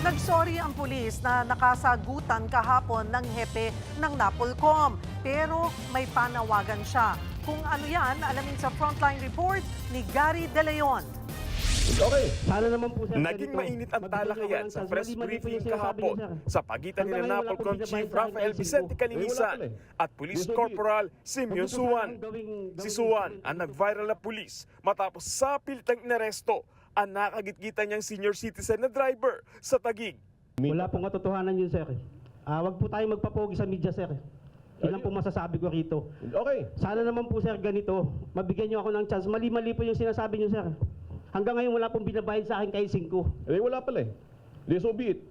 Nagsorry ang pulis na nakasagutan kahapon ng hepe ng NAPOLCOM. Pero may panawagan siya. Kung ano yan, alamin sa Frontline Report ni Gary De Leon. Okay. Sana naman po, sir, Naging mainit ang talakayan sa press briefing kahapon sa pagitan ni NAPOLCOM Chief Rafael Vicente Calinisan at Police Corporal Simeon Suwan. Si Suwan ang nag-viral na pulis matapos sa pilitang inaresto ang nakagitgitan niyang senior citizen na driver sa Taguig. Wala pong katotohanan yun, sir. Wag po tayo magpapogi sa media, sir. Ilan po masasabi ko rito. Okay. Sana naman po, sir, ganito. Mabigyan niyo ako ng chance. Mali-mali po yung sinasabi niyo, sir. Hanggang ngayon wala pong binabayad sa akin kahit 5. Wala pala eh. So be it.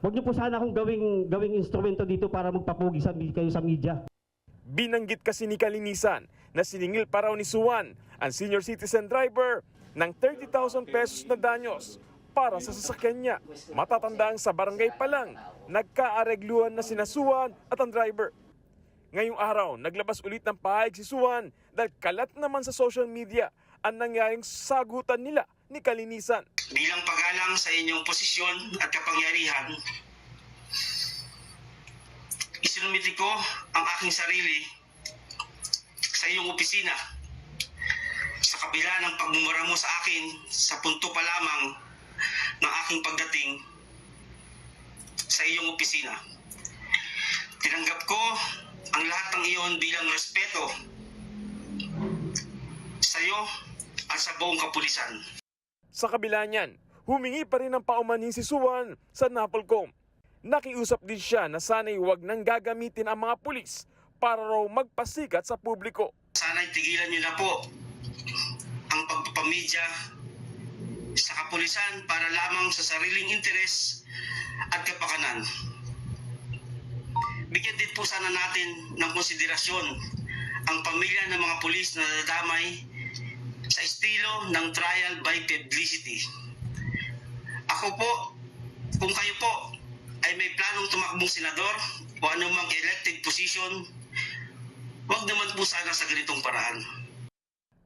Wag niyo po sana akong gawing instrumento dito para magpapogi kayo sa media. Binanggit kasi ni Calinisan na siningil pa raw ni Suwan ang senior citizen driver ng 30,000 pesos na danyos para sa sasakyan niya. Matatandaan sa barangay pa lang, nagkaaregluhan na sina Suwan at ang driver. Ngayong araw, naglabas ulit ng pahayag si Suwan dahil kalat naman sa social media ang nangyaring sagutan nila ni Calinisan. Bilang paggalang sa inyong posisyon at kapangyarihan, isinumiti ko ang aking sarili sa iyong opisina. Sa kabila ng pagmumura mo sa akin sa punto pa lamang ng aking pagdating sa iyong opisina, tinanggap ko ang lahat ng iyon bilang respeto sa iyo at sa buong kapulisan. Sa kabila niyan, humingi pa rin ng paumanhin si Suwan sa NAPOLCOM. Nakiusap din siya na sana'y huwag nang gagamitin ang mga pulis para raw magpasikat sa publiko. Sana'y tigilan niyo na po ang pagpapamedya sa kapulisan para lamang sa sariling interes at kapakanan. Bigyan din po sana natin ng konsiderasyon ang pamilya ng mga pulis na nadadamay sa estilo ng trial by publicity. Ako po, kung kayo po ay may planong tumakbong senador o anumang elected position, wag naman po sana sa ganitong paraan.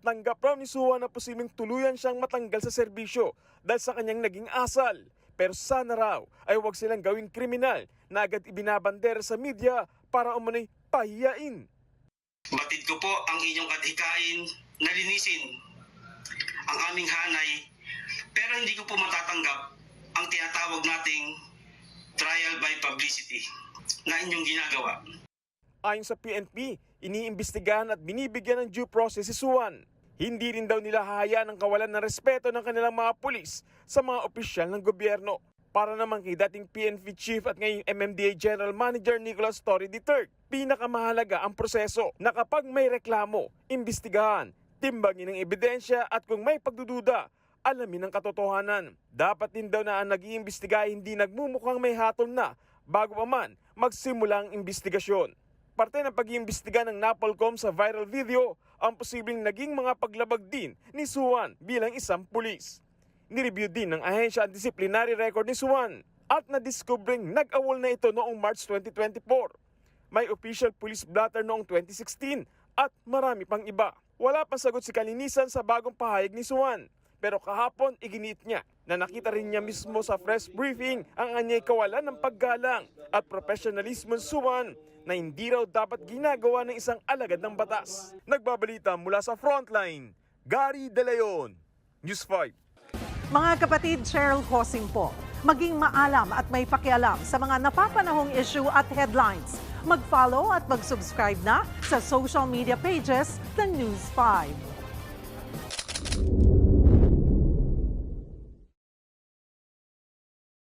Tanggap raw ni Suwan na posibleng tuluyan siyang matanggal sa serbisyo dahil sa kanyang naging asal. Pero sana raw ay huwag silang gawing kriminal na agad ibinabandera sa media para umano'y pahiyain. Batid ko po ang inyong adhikain na linisin ang aming hanay, pero hindi ko po matatanggap ang tinatawag nating trial by publicity na inyong ginagawa. Ayon sa PNP, iniimbestigahan at binibigyan ng due process si Suwan. Hindi rin daw nila hahayaan ang kawalan ng respeto ng kanilang mga pulis sa mga opisyal ng gobyerno. Para naman kay dating PNP Chief at ngayong MMDA General Manager Nicolas Torre III, pinakamahalaga ang proseso na kapag may reklamo, imbestigahan, timbangin ng ebidensya at kung may pagdududa, alamin ang katotohanan. Dapat din daw na ang nag-iimbestiga hindi nagmumukhang may hatol na bago pa man magsimula ang imbestigasyon. Parte ng pag-iimbestiga ng NAPOLCOM sa viral video ang posibleng naging mga paglabag din ni Suwan bilang isang pulis. Nireview din ng ahensya ang disciplinary record ni Suwan at nadiskubring nag-awol na ito noong March 2024. May official police blotter noong 2016 at marami pang iba. Wala pang sagot si Calinisan sa bagong pahayag ni Suwan. Pero kahapon iginit niya na nakita rin niya mismo sa press briefing ang anyay kawalan ng paggalang at professionalismo ni Suwan na hindi raw dapat ginagawa ng isang alagad ng batas. Nagbabalita mula sa Frontline, Gary De Leon, News 5. Mga kapatid, Cheryl Cosing po. Maging maalam at may pakialam sa mga napapanahong issue at headlines. Mag-follow at mag-subscribe na sa social media pages ng News 5.